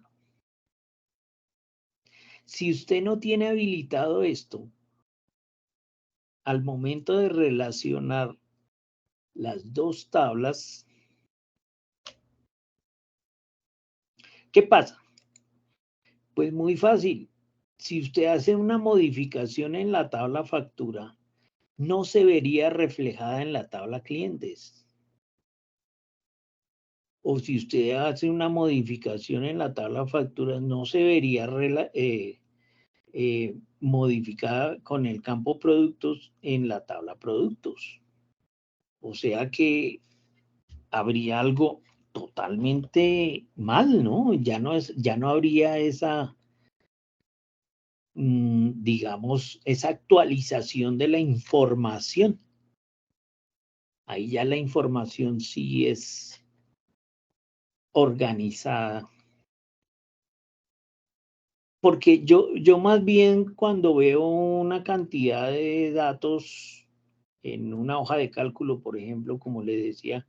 Si usted no tiene habilitado esto, al momento de relacionar las dos tablas, ¿qué pasa? Pues muy fácil. Si usted hace una modificación en la tabla factura, no se vería reflejada en la tabla clientes. O si usted hace una modificación en la tabla factura, no se vería modificada con el campo productos en la tabla productos. O sea que habría algo totalmente mal, ¿no? Ya no habría esa, digamos, esa actualización de la información. Ahí ya la información sí es organizada. Porque yo más bien cuando veo una cantidad de datos en una hoja de cálculo, por ejemplo, como le decía,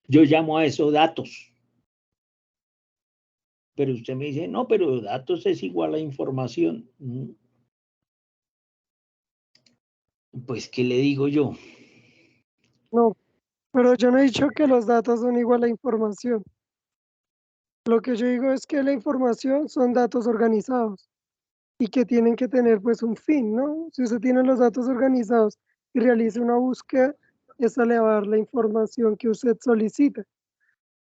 yo llamo a eso datos. Pero usted me dice, no, pero datos es igual a información. Pues, ¿qué le digo yo? No, pero yo no he dicho que los datos son igual a información. Lo que yo digo es que la información son datos organizados y que tienen que tener pues un fin, ¿no? Si usted tiene los datos organizados y realiza una búsqueda, esa le va a dar la información que usted solicita.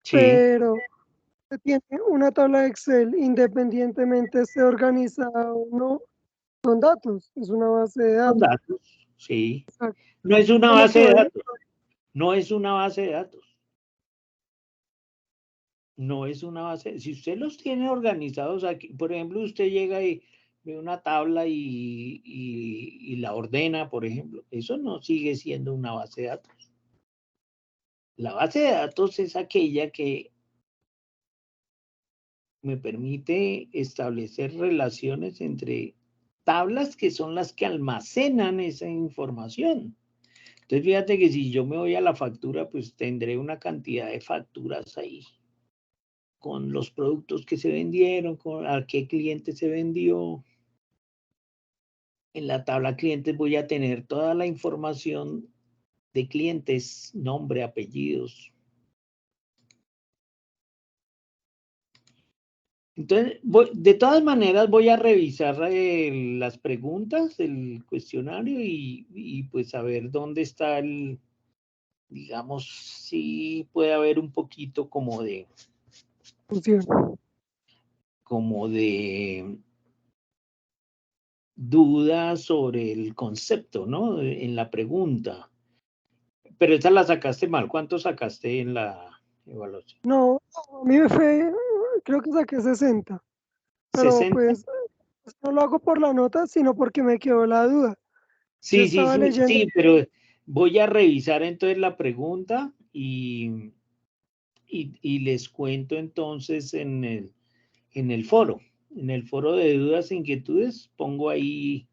Sí, Pero usted tiene una tabla de Excel, independientemente esté organizada o no, son datos, es una base de son datos. datos, sí. Exacto. No es una A lo base que de voy, datos. No es una base de datos. No es una base. Si usted los tiene organizados aquí, por ejemplo, usted llega y ve una tabla y la ordena, por ejemplo, eso no sigue siendo una base de datos. La base de datos es aquella que me permite establecer relaciones entre tablas que son las que almacenan esa información. Entonces, fíjate que si yo me voy a la factura, pues tendré una cantidad de facturas ahí, con los productos que se vendieron, con a qué cliente se vendió. En la tabla clientes voy a tener toda la información de clientes, nombre, apellidos. Entonces, de todas maneras voy a revisar las preguntas, el cuestionario y pues a ver dónde está el, digamos, si puede haber un poquito como de dudas sobre el concepto, ¿no? En la pregunta. Pero esa la sacaste mal. ¿Cuánto sacaste en la evaluación? No, a mí me fue, creo que saqué 60, pero 60. pues no lo hago por la nota, sino porque me quedó la duda. Yo Sí, estaba leyendo, sí, pero voy a revisar entonces la pregunta y les cuento entonces en el foro. En el foro de dudas e inquietudes pongo ahí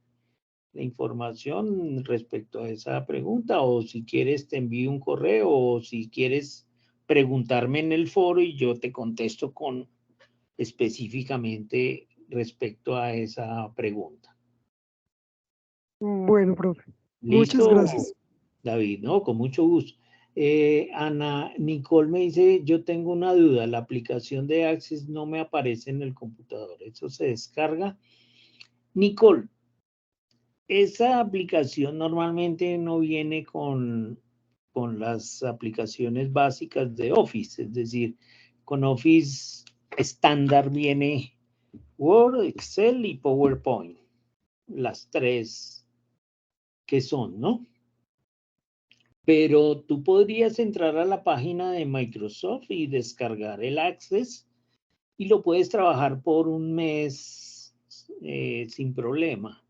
la información respecto a esa pregunta, o si quieres te envío un correo, o si quieres preguntarme en el foro y yo te contesto con específicamente respecto a esa pregunta. bueno, profe, muchas ¿Listo, gracias. David? No, con mucho gusto. Ana Nicole me dice, yo tengo una duda, la aplicación de Access no me aparece en el computador, ¿eso se descarga? Nicole, esa aplicación normalmente no viene con las aplicaciones básicas de Office, es decir, con Office estándar viene Word, Excel y PowerPoint, las tres que son, ¿no? Pero tú podrías entrar a la página de Microsoft y descargar el Access y lo puedes trabajar por un mes sin problema.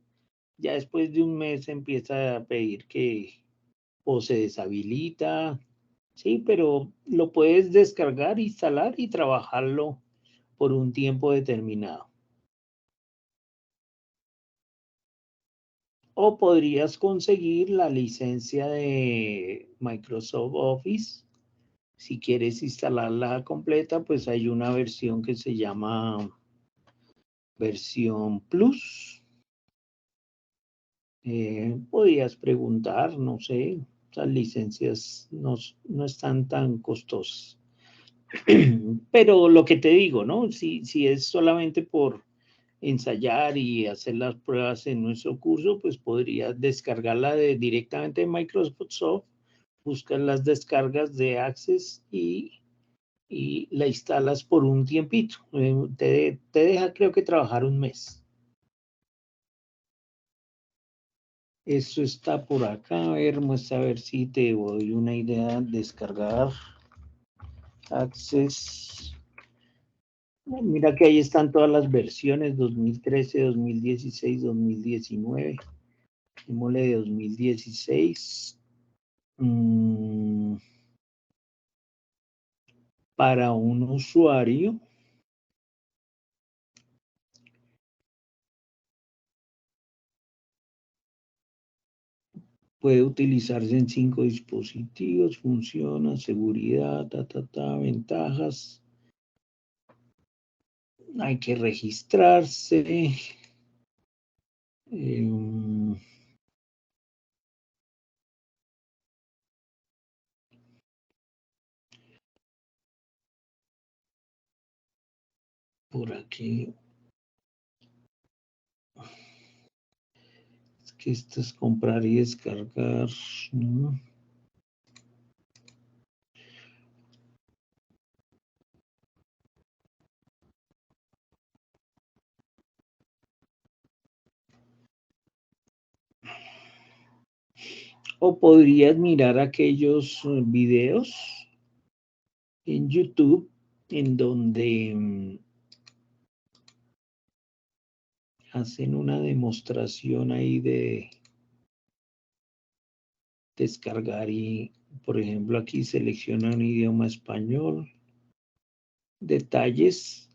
Ya después de un mes empieza a pedir que o se deshabilita, sí, pero lo puedes descargar, instalar y trabajarlo por un tiempo determinado. O podrías conseguir la licencia de Microsoft Office. Si quieres instalarla completa, pues hay una versión que se llama versión Plus. Podías preguntar, no sé, las licencias no están tan costosas. Pero lo que te digo, ¿no? Si es solamente por ensayar y hacer las pruebas en nuestro curso, pues podrías descargarla directamente de Microsoft, buscas las descargas de Access y la instalas por un tiempito. Te deja, creo que, trabajar un mes. Eso está por acá. A ver, muestra a ver si te doy una idea. Descargar Access. Mira que ahí están todas las versiones, 2013, 2016, 2019. Démosle de 2016. Para un usuario. Puede utilizarse en 5 dispositivos, funciona, seguridad, ventajas. Hay que registrarse. Por aquí. Es que esto es comprar y descargar, ¿no? O podrías mirar aquellos videos en YouTube en donde hacen una demostración ahí de descargar y, por ejemplo, aquí selecciona un idioma español, detalles,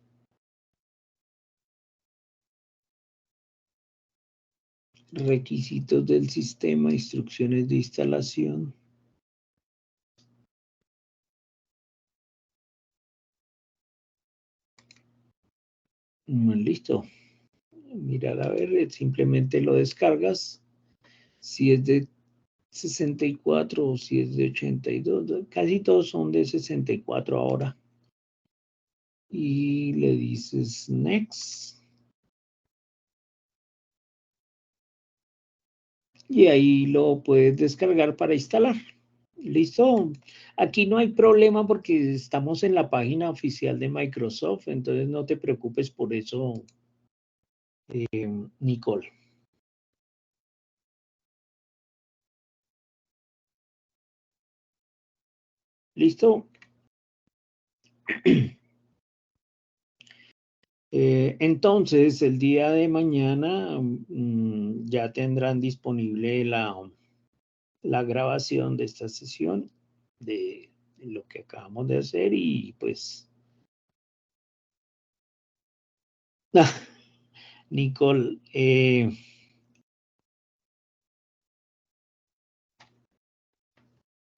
requisitos del sistema, instrucciones de instalación. Listo. Mirar a ver, simplemente lo descargas. Si es de 64 o si es de 82, casi todos son de 64 ahora. y le dices Next. Y ahí lo puedes descargar para instalar. ¿Listo? Aquí no hay problema porque estamos en la página oficial de Microsoft, entonces no te preocupes por eso, Nicole. ¿Listo? Entonces, el día de mañana ya tendrán disponible la grabación de esta sesión de lo que acabamos de hacer y pues Nicole,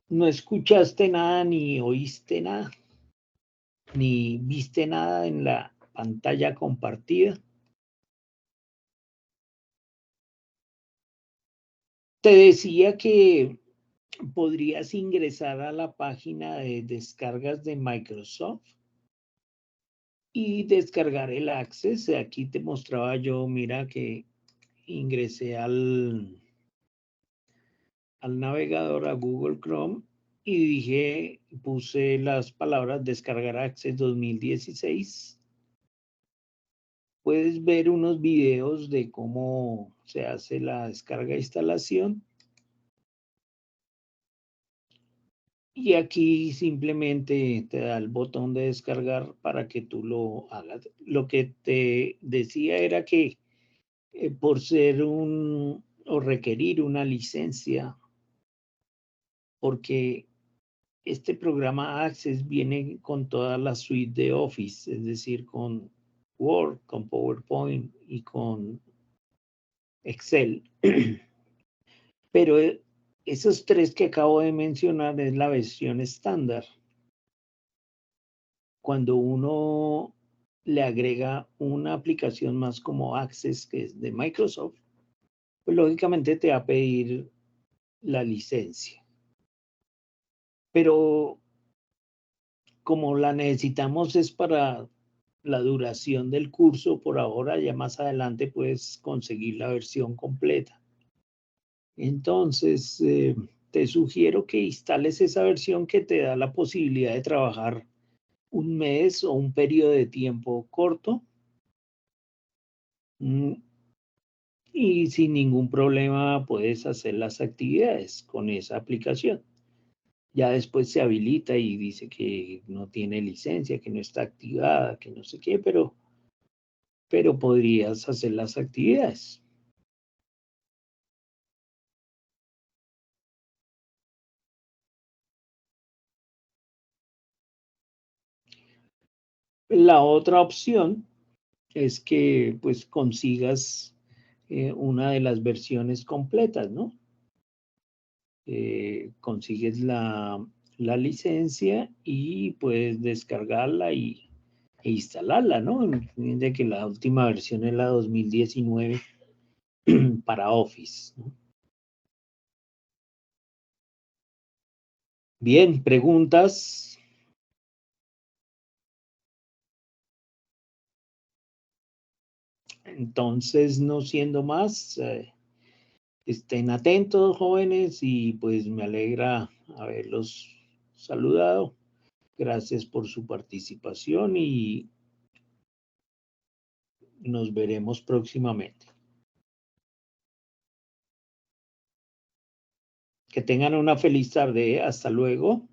no escuchaste nada ni oíste nada, ni viste nada en la pantalla compartida. Te decía que podrías ingresar a la página de descargas de Microsoft y descargar el Access. Aquí te mostraba yo, mira que ingresé al navegador, a Google Chrome, y puse las palabras descargar Access 2016. Puedes ver unos videos de cómo se hace la descarga e instalación. Y aquí simplemente te da el botón de descargar para que tú lo hagas. Lo que te decía era que por ser o requerir una licencia, porque este programa Access viene con toda la suite de Office, es decir, con Word, con PowerPoint y con Excel. Pero esos tres que acabo de mencionar es la versión estándar. Cuando uno le agrega una aplicación más como Access, que es de Microsoft, pues lógicamente te va a pedir la licencia. Pero como la necesitamos es para la duración del curso, por ahora ya más adelante puedes conseguir la versión completa. Entonces, te sugiero que instales esa versión que te da la posibilidad de trabajar un mes o un periodo de tiempo corto y sin ningún problema puedes hacer las actividades con esa aplicación. Ya después se habilita y dice que no tiene licencia, que no está activada, que no sé qué, pero podrías hacer las actividades. La otra opción es que pues consigas una de las versiones completas, ¿no? Consigues la licencia y puedes descargarla e instalarla, ¿no? De que la última versión es la 2019 para Office, ¿no? Bien, preguntas. Entonces, no siendo más, estén atentos, jóvenes, y pues me alegra haberlos saludado. Gracias por su participación y nos veremos próximamente. Que tengan una feliz tarde. Hasta luego.